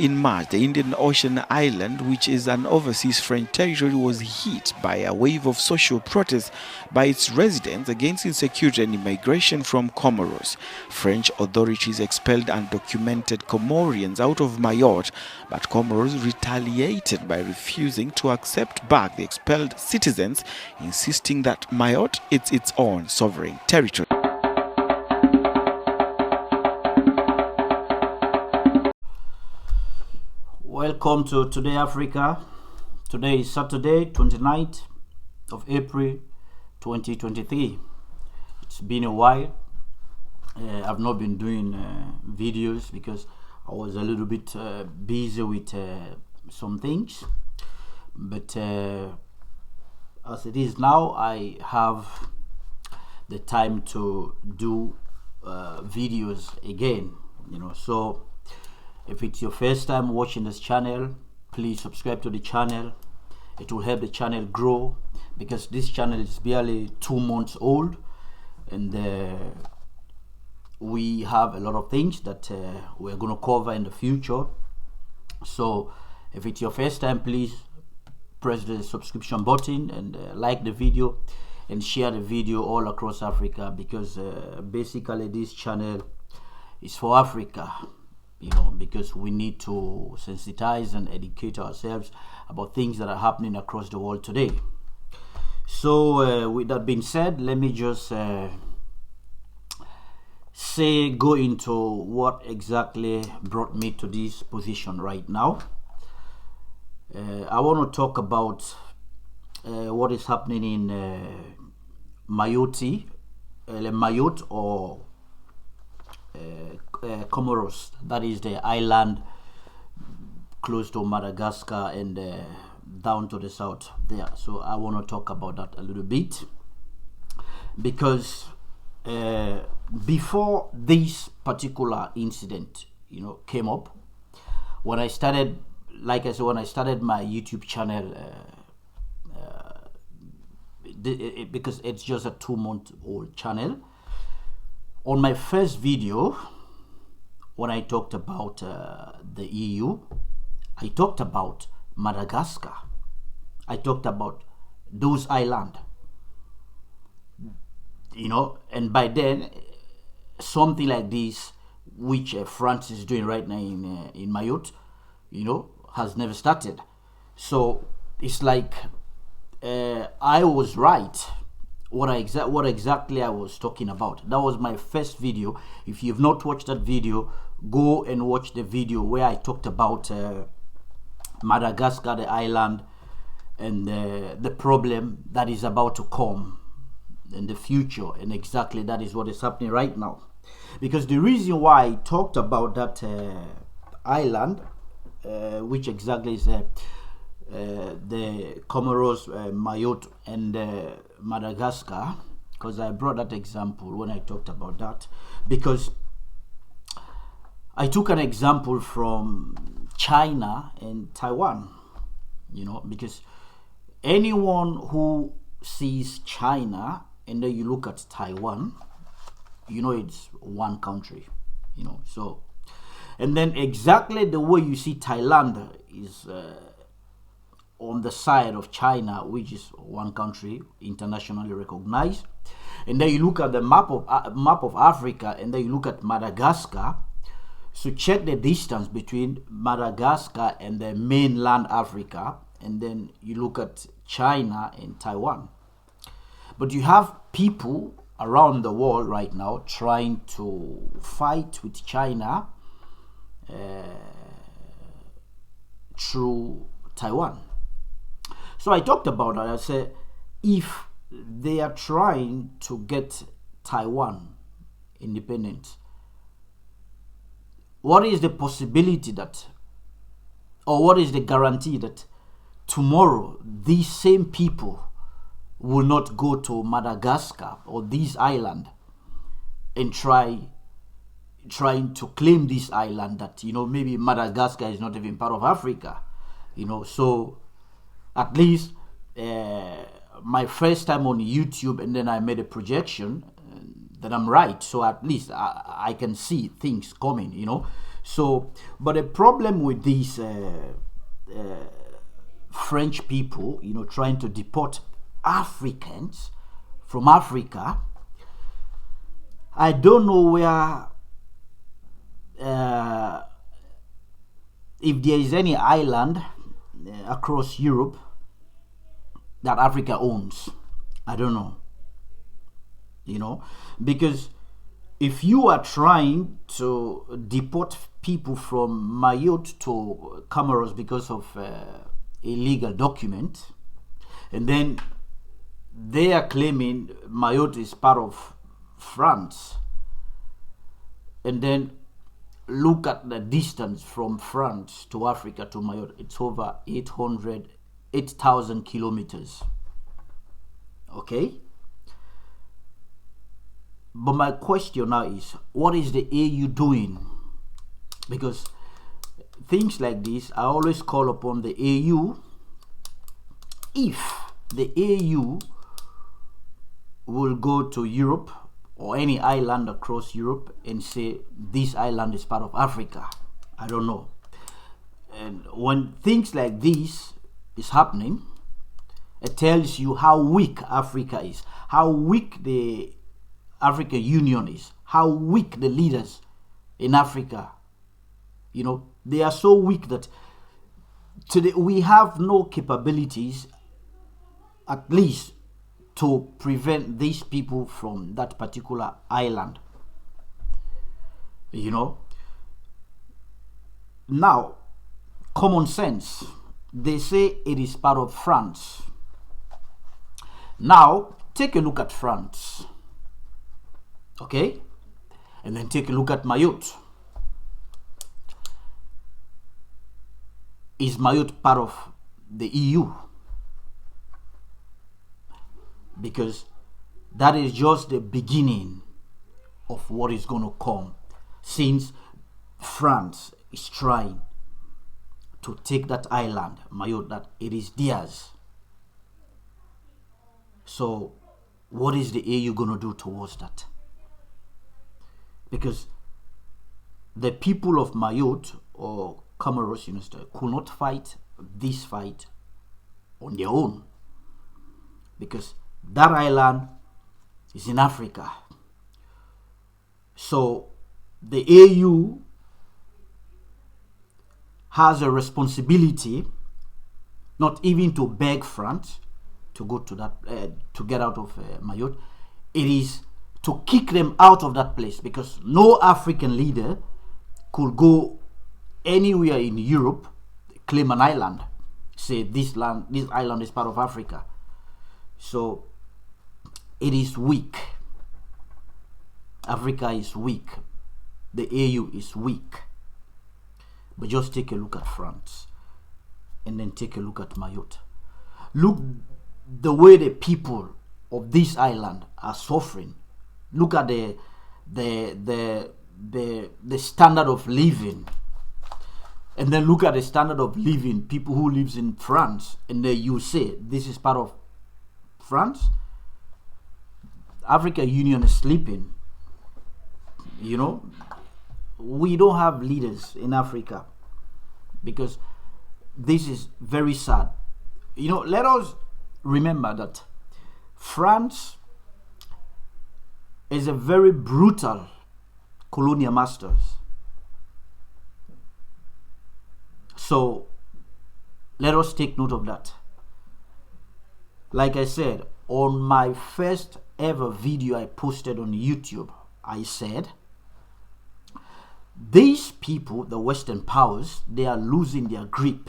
in March, the Indian Ocean island, which is an overseas French territory, was hit by a wave of social protests by its residents against insecurity and immigration from Comoros. French authorities expelled undocumented Comorians out of Mayotte, but Comoros retaliated by refusing to accept back the expelled citizens, insisting that Mayotte is its own sovereign territory. Welcome to Today Africa. Today is Saturday, 29th of April 2023. It's been a while. I've not been doing videos because I was a little bit busy with some things. But as it is now, I have the time to do videos again. So if it's your first time watching this channel, please subscribe to the channel. It will help the channel grow because this channel is barely 2 months old, and we have a lot of things that we're going to cover in the future. So if it's your first time, please press the subscription button and like the video and share the video all across Africa, because basically this channel is for Africa. Because we need to sensitize and educate ourselves about things that are happening across the world today. So with that being said, let me just go into what exactly brought me to this position right now. I want to talk about what is happening in Mayotte or Comoros, that is the island close to Madagascar and down to the south there. So I want to talk about that a little bit, because before this particular incident came up, when I started, like I said, when I started my YouTube channel, because it's just a 2-month-old channel, on my first video, when I talked about the EU, I talked about Madagascar. I talked about those islands. And by then, something like this, which France is doing right now in Mayotte, has never started. So it's like I was right. What exactly I was talking about. That was my first video. If you've not watched that video, go and watch the video where I talked about Madagascar, the island, and the problem that is about to come in the future. And exactly that is what is happening right now. Because the reason why I talked about that island, which exactly is the Comoros, Mayotte, and Madagascar, because I brought that example when I talked about that, because I took an example from China and Taiwan, because anyone who sees China and then you look at Taiwan, it's one country, so, and then exactly the way you see Thailand is on the side of China, which is one country internationally recognized. And then you look at the map of Africa, and then you look at Madagascar. So check the distance between Madagascar and the mainland Africa, and then you look at China and Taiwan. But you have people around the world right now trying to fight with China through Taiwan. So I talked about that. I said, if they are trying to get Taiwan independent, what is the possibility that, or what is the guarantee that tomorrow these same people will not go to Madagascar or this island and trying to claim this island that, maybe Madagascar is not even part of Africa, so at least my first time on YouTube, and then I made a projection that I'm right, so at least I can see things coming, So, but the problem with these French people, trying to deport Africans from Africa, I don't know where, if there is any island across Europe that Africa owns. I don't know. Because if you are trying to deport people from Mayotte to Comoros because of illegal document, and then they are claiming Mayotte is part of France, and then look at the distance from France to Africa to Mayotte. It's over 8,000 kilometers. Okay? But my question now is, what is the AU doing? Because things like this, I always call upon the AU. If the AU will go to Europe or any island across Europe and say this island is part of Africa, I don't know. And when things like this is happening, it tells you how weak Africa is, how weak the African Union is, how weak the leaders in Africa. They are so weak that today we have no capabilities, at least, to prevent these people from that particular island. Now, common sense, they say it is part of France. Now, take a look at France. Okay? And then take a look at Mayotte. Is Mayotte part of the EU? Because that is just the beginning of what is going to come, since France is trying to take that island, Mayotte, that it is theirs. So what is the EU going to do towards that? Because the people of Mayotte or Comoros, could not fight this fight on their own, because that island is in Africa. So the AU has a responsibility not even to beg France to go to that, to get out of Mayotte. It is to kick them out of that place, because no African leader could go anywhere in Europe, claim an island, say this island is part of Africa. So it is weak. Africa is weak. The AU is weak. But just take a look at France, and then take a look at Mayotte. Look the way the people of this island are suffering. Look at the standard of living, and then look at the standard of living people who lives in France, and then you say this is part of France. African Union is sleeping. We don't have leaders in Africa, because this is very sad. Let us remember that France is a very brutal colonial masters. So let us take note of that. Like I said, on my first ever video I posted on YouTube, I said these people, the Western powers, they are losing their grip,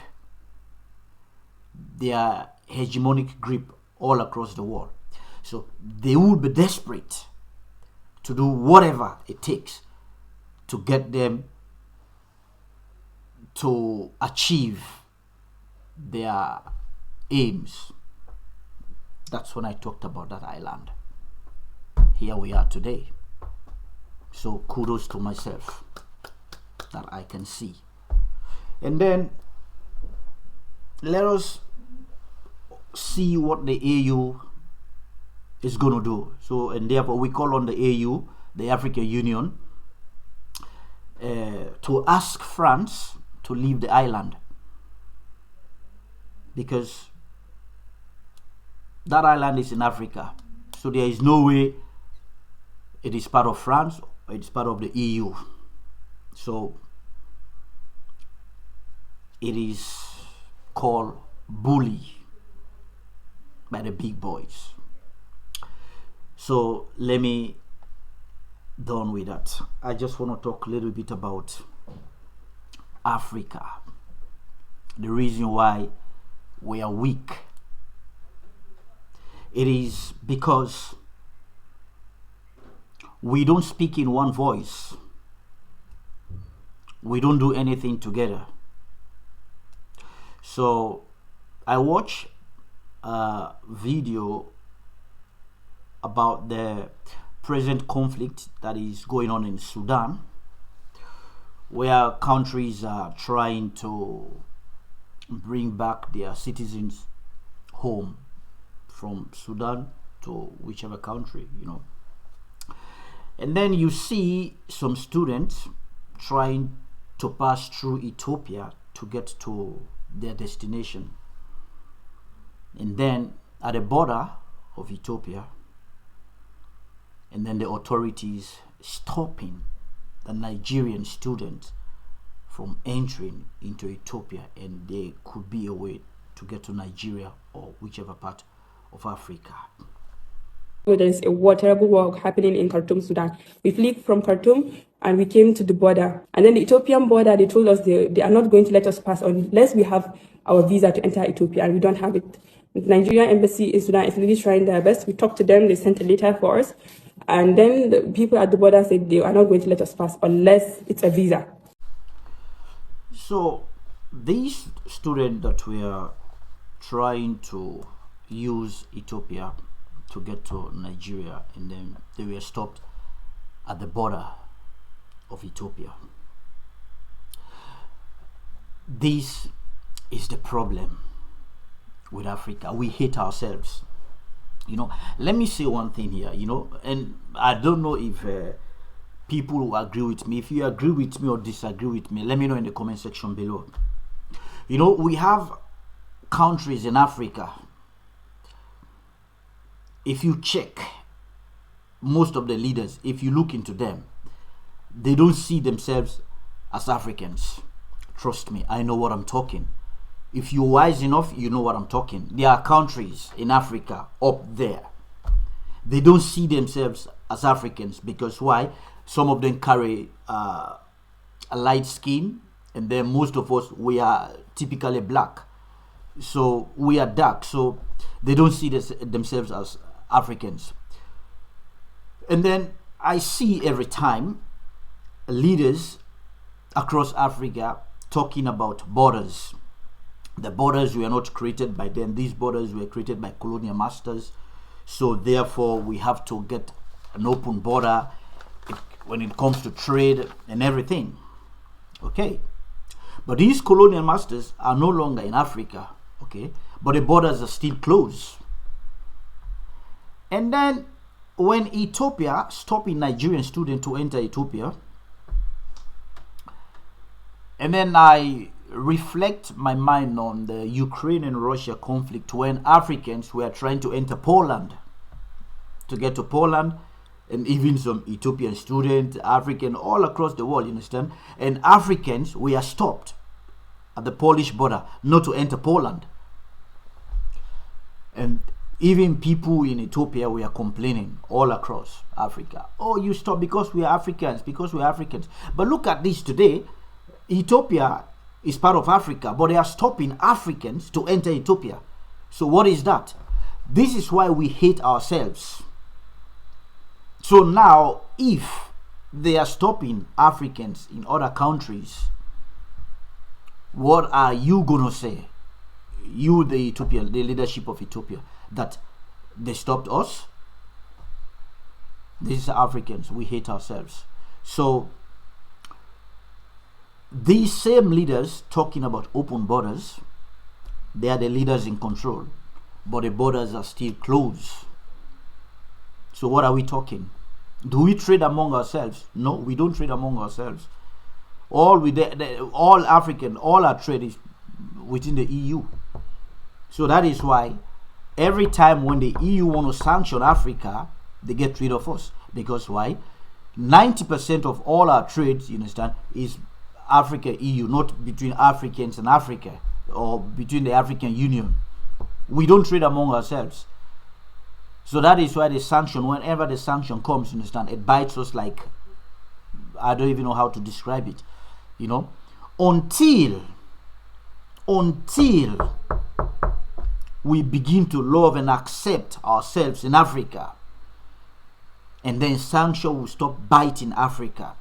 their hegemonic grip all across the world. So they will be desperate to do whatever it takes to get them to achieve their aims. That's when I talked about that island. Here we are today. So kudos to myself that I can see. And then let us see what the AU is going to do. So, and therefore we call on the AU, the African Union, to ask France to leave the island, because that island is in Africa. So there is no way it is part of France or it is part of the EU. So it is called bully by the big boys. So let me done with that. I just want to talk a little bit about Africa. The reason why we are weak. It is because we don't speak in one voice. We don't do anything together. So I watched a video about the present conflict that is going on in Sudan, where countries are trying to bring back their citizens home from Sudan to whichever country, And then you see some students trying to pass through Ethiopia to get to their destination. And then at the border of Ethiopia, and then the authorities stopping the Nigerian students from entering into Ethiopia, and there could be a way to get to Nigeria or whichever part of Africa. There is a war, terrible war happening in Khartoum, Sudan. We fled from Khartoum and we came to the border. And then the Ethiopian border, they told us they are not going to let us pass unless we have our visa to enter Ethiopia, and we don't have it. The Nigerian embassy in Sudan is really trying their best. We talked to them, they sent a letter for us. And then the people at the border said they are not going to let us pass unless it's a visa. So these students that were trying to use Ethiopia to get to Nigeria, and then they were stopped at the border of Ethiopia. This is the problem with Africa. We hate ourselves. Let me say one thing here, and I don't know if people will agree with me. If you agree with me or disagree with me, let me know in the comment section below. We have countries in Africa. If you check most of the leaders, if you look into them, they don't see themselves as Africans. Trust me, I know what I'm talking. If you're wise enough, you know what I'm talking. There are countries in Africa up there. They don't see themselves as Africans because why? Some of them carry a light skin, and then most of us, we are typically black. So we are dark. So they don't see themselves as Africans. And then I see every time leaders across Africa talking about borders. The borders were not created by them. These borders were created by colonial masters. So therefore, we have to get an open border when it comes to trade and everything. Okay. But these colonial masters are no longer in Africa. Okay. But the borders are still closed. And then when Ethiopia stopping Nigerian students to enter Ethiopia, and then I reflect my mind on the Ukraine and Russia conflict, when Africans were trying to enter Poland, to get to Poland, and even some Ethiopian students, African, all across the world, you understand? And Africans were stopped at the Polish border not to enter Poland. And even people in Ethiopia were complaining all across Africa. Oh, you stop because we are Africans, because we are Africans. But look at this today. Ethiopia is part of Africa, but they are stopping Africans to enter Ethiopia. So what is that? This is why we hate ourselves. So now, if they are stopping Africans in other countries, what are you going to say? You, the Ethiopian, the leadership of Ethiopia, that they stopped us? This is Africans. We hate ourselves. So these same leaders talking about open borders, they are the leaders in control, but the borders are still closed. So what are we talking? Do we trade among ourselves? No, we don't trade among ourselves. All African, all our trade is within the EU. So that is why every time when the EU want to sanction Africa, they get rid of us. Because why? 90% of all our trade, you understand, is Africa EU, not between Africans and Africa, or between the African Union. We don't trade among ourselves. So that is why the sanction, whenever the sanction comes, you understand, it bites us like, I don't even know how to describe it, you know, until we begin to love and accept ourselves in Africa, and then sanction will stop biting Africa.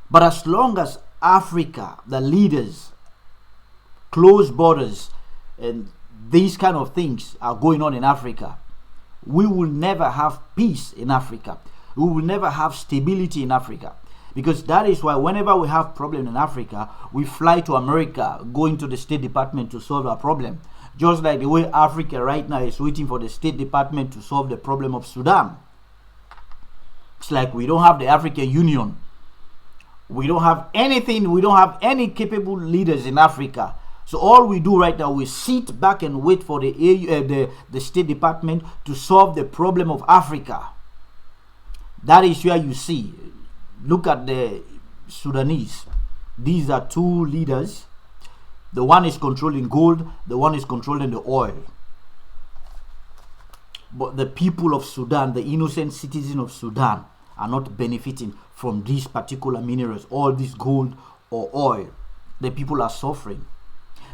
But as long as Africa, the leaders, close borders, and these kind of things are going on in Africa, we will never have peace in Africa. We will never have stability in Africa. Because that is why whenever we have problem in Africa, we fly to America, going to the State Department to solve our problem. Just like the way Africa right now is waiting for the State Department to solve the problem of Sudan. It's like we don't have the African Union. We don't have anything. We don't have any capable leaders in Africa. So all we do right now, we sit back and wait for the State Department to solve the problem of Africa. That is where you see. Look at the Sudanese. These are two leaders. The one is controlling gold. The one is controlling the oil. But the people of Sudan, the innocent citizens of Sudan, are not benefiting from these particular minerals, all this gold or oil. The people are suffering.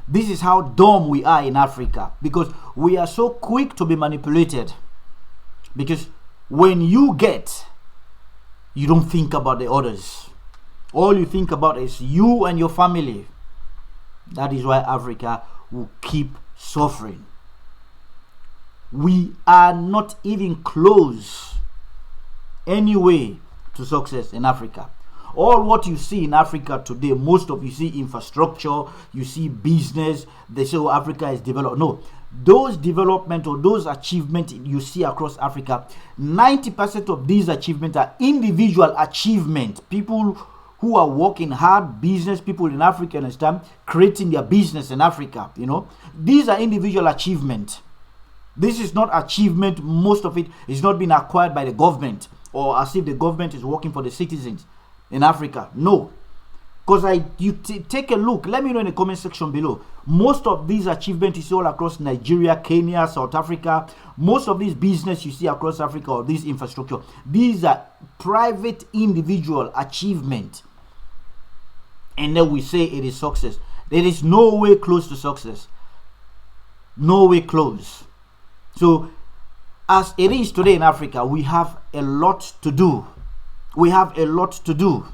This is how dumb we are in Africa, because we are so quick to be manipulated. Because when you get, you don't think about the others. All you think about is you and your family. That is why Africa will keep suffering. We are not even close anyway to success in Africa. All what you see in Africa today, most of you see infrastructure, you see business, they say, oh, Africa is developed. No, those development or those achievements you see across Africa, 90% of these achievements are individual achievements. People who are working hard, business people in Africa, understand, creating their business in Africa, you know. These are individual achievements. This is not achievement, most of it is not being acquired by the government, or as if the government is working for the citizens in Africa. No. Because take a look, let me know in the comment section below. Most of these achievements you see all across Nigeria, Kenya, South Africa. Most of these business you see across Africa, or this infrastructure, these are private individual achievement. And then we say it is success. There is no way close to success. No way close. So, as it is today in Africa, we have a lot to do. We have a lot to do.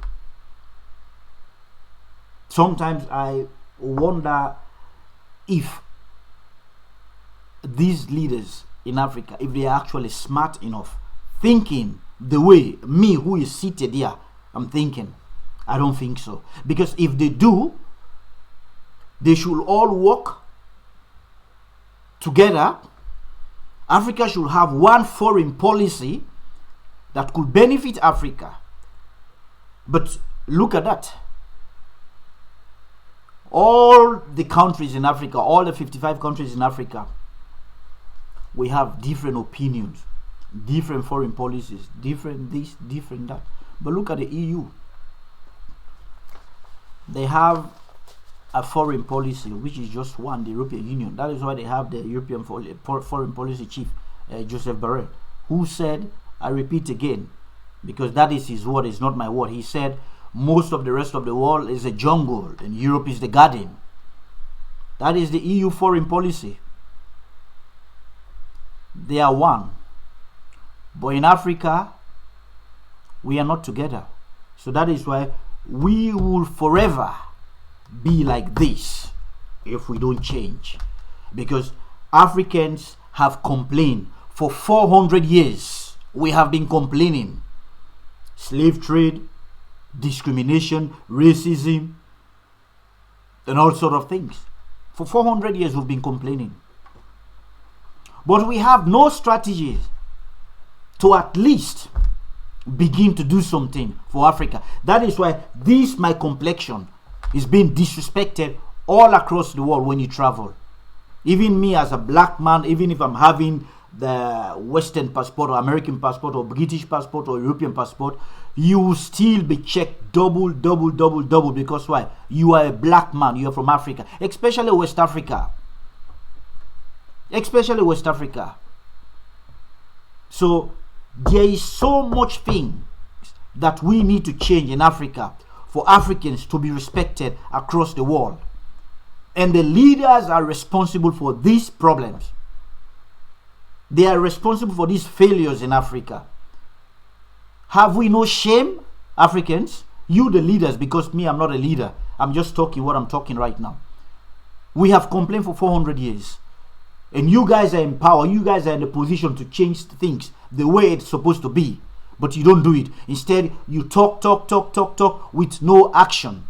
Sometimes I wonder if these leaders in Africa, if they are actually smart enough, thinking the way me who is seated here, I'm thinking. I don't think so. Because if they do, they should all work together. Africa should have one foreign policy that could benefit Africa. But look at that. All the countries in Africa, all the 55 countries in Africa, we have different opinions, different foreign policies, different this, different that. But look at the EU. They have a foreign policy, which is just one, the European Union. That is why they have the European foreign policy chief, Joseph Borrell, who said, I repeat again, because that is his word, it's not my word. He said, most of the rest of the world is a jungle and Europe is the garden. That is the EU foreign policy. They are one. But in Africa, we are not together. So that is why we will forever be like this if we don't change. Because Africans have complained for 400 years. We have been complaining. Slave trade, discrimination, racism, and all sort of things. For 400 years we've been complaining. But we have no strategies to at least begin to do something for Africa. That is why this my complexion is being disrespected all across the world when you travel. Even me as a black man, even if I'm having the Western passport or American passport or British passport or European passport, you will still be checked double, because why? You are a black man, you are from Africa, especially West Africa. Especially West Africa. So there is so much thing that we need to change in Africa for Africans to be respected across the world. And the leaders are responsible for these problems. They are responsible for these failures in Africa. Have we no shame, Africans? You the leaders, because me, I'm not a leader. I'm just talking what I'm talking right now. We have complained for 400 years. And you guys are in power. You guys are in a position to change things the way it's supposed to be. But you don't do it. Instead, you talk with no action.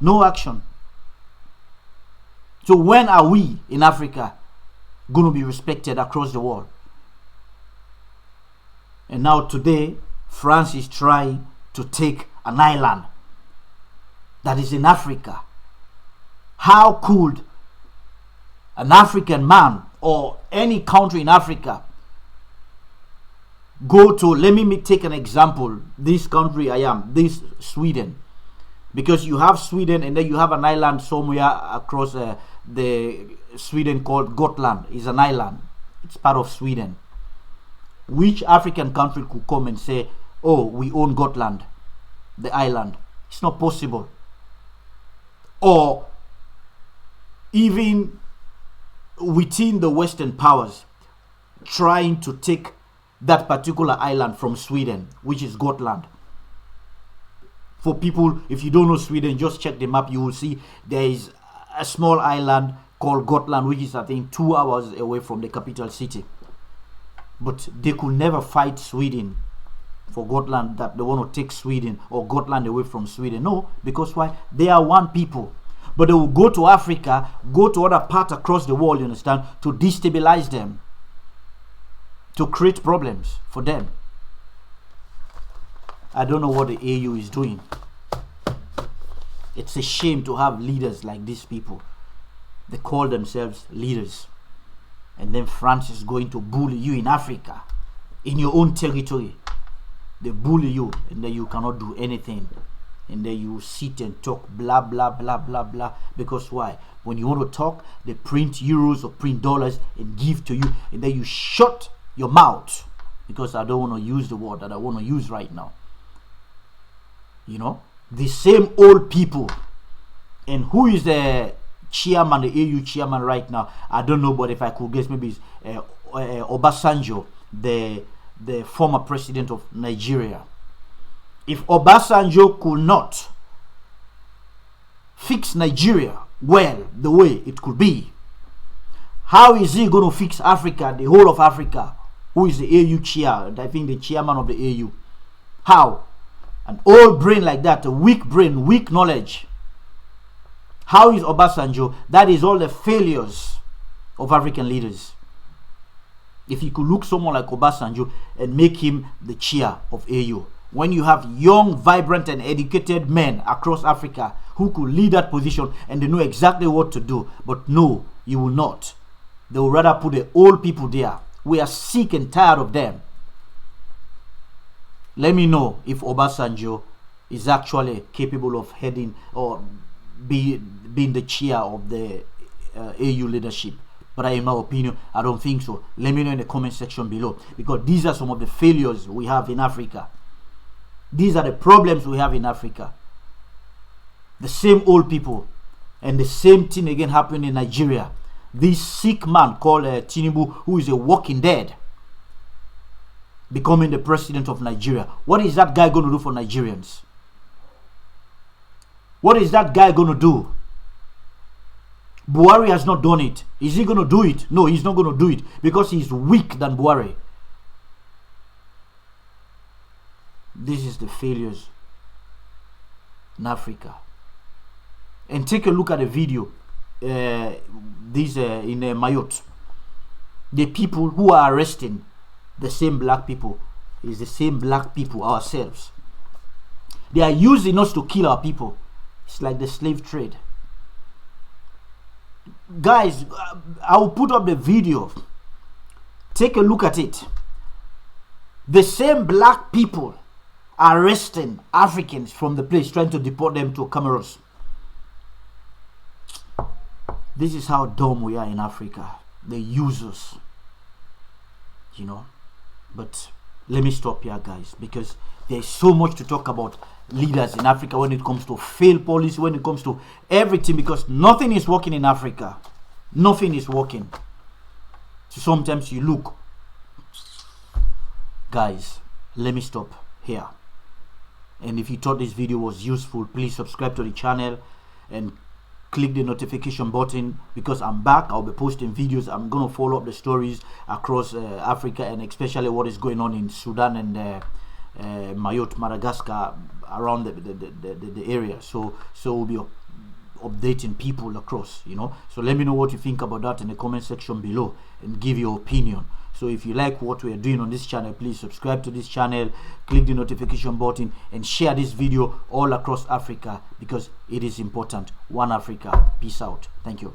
No action. So when are we in Africa going to be respected across the world? And now today, France is trying to take an island that is in Africa. How could an African man or any country in Africa go to, let me take an example, this country this Sweden. Because you have Sweden and then you have an island somewhere across the Sweden called Gotland. It's an island. It's part of Sweden. Which African country could come and say, oh, we own Gotland, the island? It's not possible. Or even within the Western powers trying to take that particular island from Sweden, which is Gotland. For people, if you don't know Sweden, just check the map. You will see there is a small island called Gotland, which is, I think, 2 hours away from the capital city. But they could never fight Sweden for Gotland, that they want to take Sweden or Gotland away from Sweden. No, because why? They are one people. But they will go to Africa, go to other parts across the world, you understand, to destabilize them, to create problems for them. I don't know what the AU is doing. It's a shame to have leaders like these people. They call themselves leaders. And then France is going to bully you in Africa, in your own territory. They bully you and then you cannot do anything. And then you sit and talk blah, blah, blah, blah, blah. Because why? When you want to talk, they print euros or print dollars and give to you. And then you shut your mouth. Because I don't want to use the word that I want to use right now. You know, the same old people. And who is the chairman, the AU chairman right now? I don't know, but if I could guess, maybe it's Obasanjo, the former president of Nigeria. If Obasanjo could not fix Nigeria well, the way it could be, how is he going to fix Africa, the whole of Africa? Who is the AU chair? I think the chairman of the AU. How? An old brain like that, a weak brain, weak knowledge. How is Obasanjo? That is all the failures of African leaders. If you could look someone like Obasanjo and make him the chair of AU. When you have young, vibrant and educated men across Africa who could lead that position and they know exactly what to do. But no, you will not. They will rather put the old people there. We are sick and tired of them. Let me know if Obasanjo is actually capable of heading or being the chair of the AU leadership. But in my opinion, I don't think so. Let me know in the comment section below. Because these are some of the failures we have in Africa. These are the problems we have in Africa. The same old people. And the same thing again happened in Nigeria. This sick man called Tinubu, who is a walking dead, becoming the president of Nigeria. What is that guy going to do for Nigerians? What is that guy going to do? Buhari has not done it. Is he going to do it? No, he's not going to do it because he's weak than Buhari. This is the failures in Africa. And take a look at the video. In Mayotte. The people who are arresting the same black people is the same black people ourselves. They are using us to kill our people. It's like the slave trade. Guys, I will put up the video. Take a look at it. The same black people are arresting Africans from the place, trying to deport them to Comoros. This is how dumb we are in Africa. They use us, you know. But let me stop here, guys, because there's so much to talk about leaders in Africa when it comes to failed policy, when it comes to everything, because nothing is working in Africa. Nothing is working. So sometimes you look. Guys, let me stop here. And if you thought this video was useful, please subscribe to the channel and click the notification button, because I'm back. I'll be posting videos. I'm going to follow up the stories across Africa, and especially what is going on in Sudan and Mayotte, Madagascar, around the area. So we'll be updating people across, you know. So let me know what you think about that in the comment section below and give your opinion. So if you like what we are doing on this channel, please subscribe to this channel, click the notification button, and share this video all across Africa, because it is important. One Africa. Peace out. Thank you.